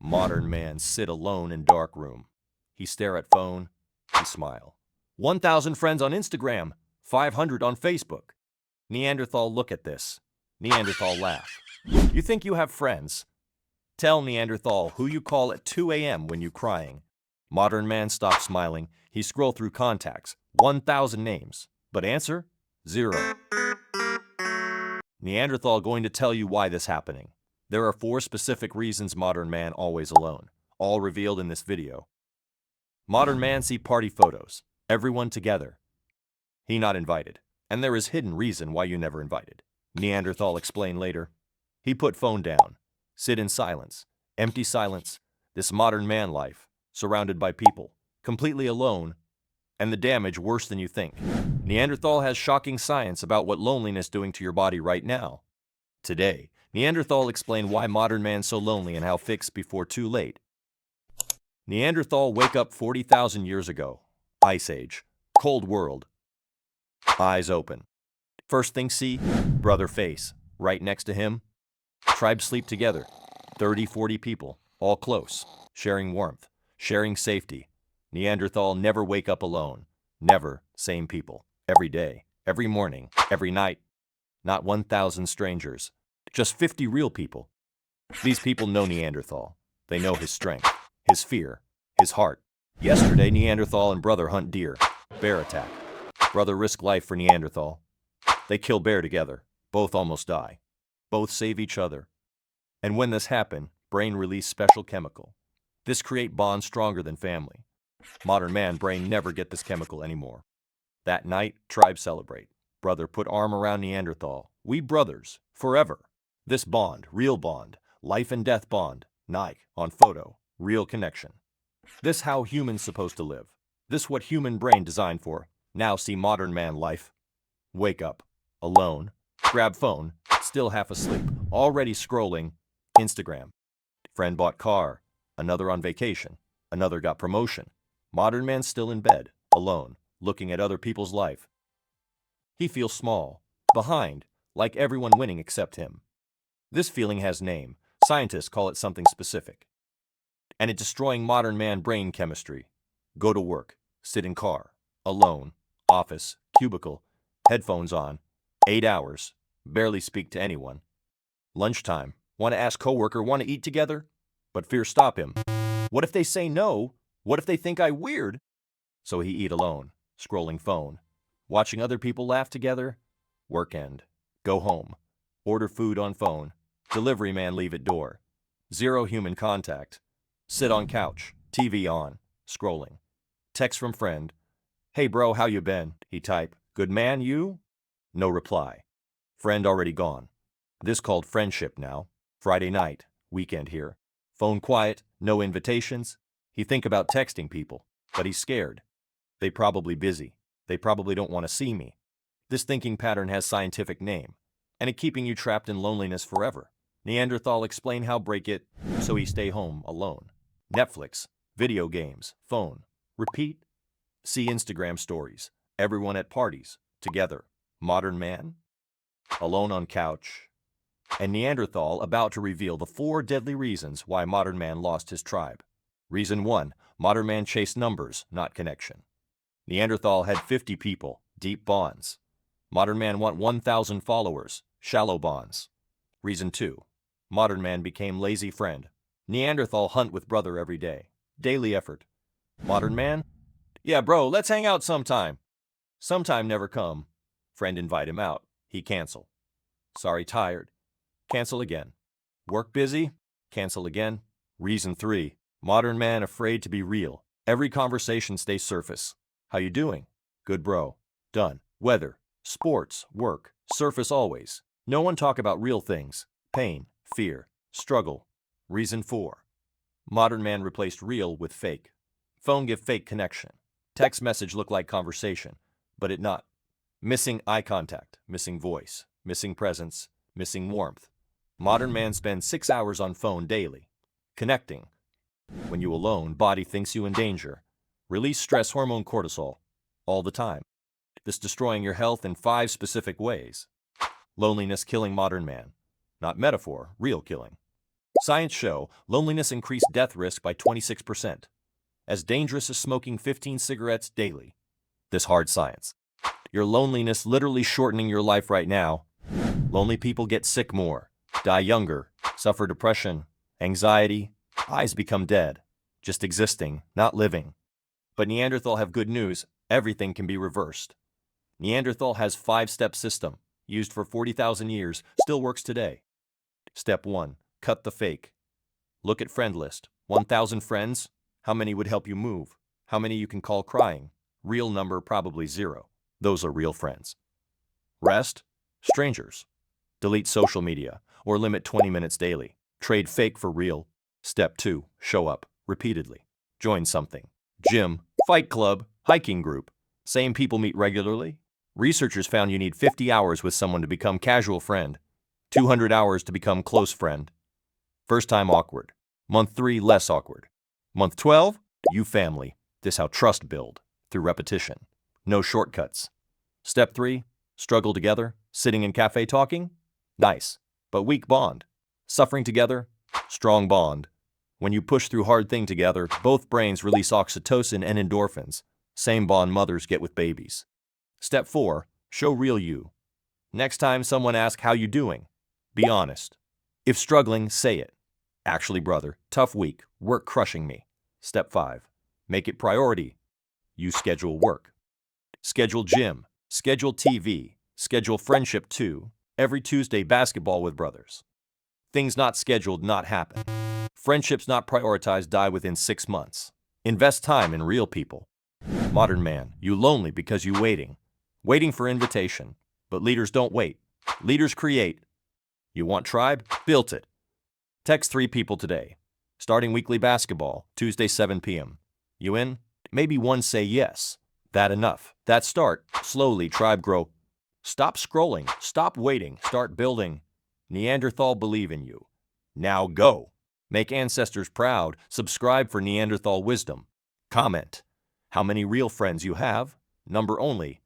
Modern man sit alone in dark room. He stare at phone. He smile. 1,000 friends on Instagram. 500 on Facebook. Neanderthal look at this. Neanderthal laugh. You think you have friends? Tell Neanderthal who you call at 2 a.m. when you crying. Modern man stops smiling. He scroll through contacts. 1,000 names. But answer? 0. Neanderthal going to tell you why this happening. There are 4 specific reasons modern man always alone, all revealed in this video. Modern man see party photos, everyone together. He not invited, and there is hidden reason why you never invited. Neanderthal explain later. He put phone down, sit in silence, empty silence, this modern man life, surrounded by people, completely alone, and the damage worse than you think. Neanderthal has shocking science about what loneliness doing to your body right now. Today, Neanderthal explain why modern man's so lonely and how fix before too late. Neanderthal wake up 40,000 years ago. Ice Age. Cold world. Eyes open. First thing see, brother face. Right next to him. Tribe sleep together. 30, 40 people. All close. Sharing warmth. Sharing safety. Neanderthal never wake up alone. Never. Same people. Every day. Every morning. Every night. Not 1,000 strangers. Just 50 real people. These people know Neanderthal. They know his strength, his fear, his heart. Yesterday, Neanderthal and brother hunt deer. Bear attack. Brother risk life for Neanderthal. They kill bear together. Both almost die. Both save each other. And when this happen, brain release special chemical. This create bond stronger than family. Modern man brain never get this chemical anymore. That night, tribe celebrate. Brother put arm around Neanderthal. We brothers, forever. This bond, real bond, life and death bond, Nike, on photo, real connection. This how humans supposed to live. This what human brain designed for. Now see modern man life. Wake up, alone, grab phone, still half asleep, already scrolling, Instagram. Friend bought car, another on vacation, another got promotion. Modern man still in bed, alone, looking at other people's life. He feels small, behind, like everyone winning except him. This feeling has name. Scientists call it something specific. And it's destroying modern man brain chemistry. Go to work, sit in car, alone, office, cubicle, headphones on, 8 hours, barely speak to anyone. Lunchtime, want to ask coworker, want to eat together? But fear stop him. What if they say no? What if they think I weird? So he eat alone, scrolling phone, watching other people laugh together. Work end, go home, order food on phone, delivery man leave at door. 0 human contact. Sit on couch, TV on, scrolling. Text from friend. Hey bro, how you been? He type. Good man, you? No reply. Friend already gone. This called friendship now. Friday night, weekend here. Phone quiet, no invitations. He think about texting people, but he's scared. They probably busy. They probably don't want to see me. This thinking pattern has scientific name, and it keeping you trapped in loneliness forever. Neanderthal explain how break it, so he stay home alone. Netflix, video games, phone, repeat. See Instagram stories, everyone at parties, together. Modern man, alone on couch. And Neanderthal about to reveal the 4 deadly reasons why modern man lost his tribe. Reason 1, modern man chased numbers, not connection. Neanderthal had 50 people, deep bonds. Modern man want 1,000 followers, shallow bonds. Reason 2, modern man became lazy friend. Neanderthal hunt with brother every day, daily effort. Modern man, yeah bro, let's hang out sometime. Sometime never come. Friend invite him out, he cancel. Sorry tired. Cancel again. Work busy? Cancel again. Reason 3, modern man afraid to be real. Every conversation stays surface. How you doing? Good bro. Done. Weather, sports, work, surface always. No one talk about real things. Pain, fear, struggle. Reason 4, modern man replaced real with fake. Phone give fake connection. Text message look like conversation, but it not. Missing eye contact, missing voice, missing presence, missing warmth. Modern man spends 6 hours on phone daily. Connecting. When you alone, body thinks you in danger. Release stress hormone cortisol all the time. This destroying your health in 5 specific ways. Loneliness killing modern man. Not metaphor, real killing. Science show loneliness increased death risk by 26%. As dangerous as smoking 15 cigarettes daily. This hard science. Your loneliness literally shortening your life right now. Lonely people get sick more, die younger, suffer depression, anxiety, eyes become dead. Just existing, not living. But Neanderthal have good news. Everything can be reversed. Neanderthal has 5-step system, used for 40,000 years, still works today. Step 1. Cut the fake. Look at friend list. 1,000 friends? How many would help you move? How many you can call crying? Real number probably 0. Those are real friends. Rest? Strangers. Delete social media, or limit 20 minutes daily. Trade fake for real. Step 2. Show up, repeatedly. Join something. Gym, fight club, hiking group. Same people meet regularly? Researchers found you need 50 hours with someone to become casual friend, 200 hours to become close friend. First time awkward. Month 3, less awkward. Month 12, you family. This how trust build, through repetition. No shortcuts. Step 3, struggle together, sitting in cafe talking? Nice, but weak bond. Suffering together? Strong bond. When you push through hard thing together, both brains release oxytocin and endorphins. Same bond mothers get with babies. Step 4, show real you. Next time someone asks how you doing, be honest. If struggling, say it. Actually, brother, tough week, work crushing me. Step 5, make it priority. You schedule work. Schedule gym, schedule TV, schedule friendship too. Every Tuesday basketball with brothers. Things not scheduled not happen. Friendships not prioritized die within 6 months. Invest time in real people. Modern man, you lonely because you waiting. Waiting for invitation. But leaders don't wait. Leaders create. You want tribe? Built it. Text 3 people today. Starting weekly basketball, Tuesday 7 p.m. You in? Maybe one say yes. That enough. That start. Slowly tribe grow. Stop scrolling. Stop waiting. Start building. Neanderthal believe in you. Now go. Make ancestors proud. Subscribe for Neanderthal wisdom. Comment. How many real friends you have? Number only.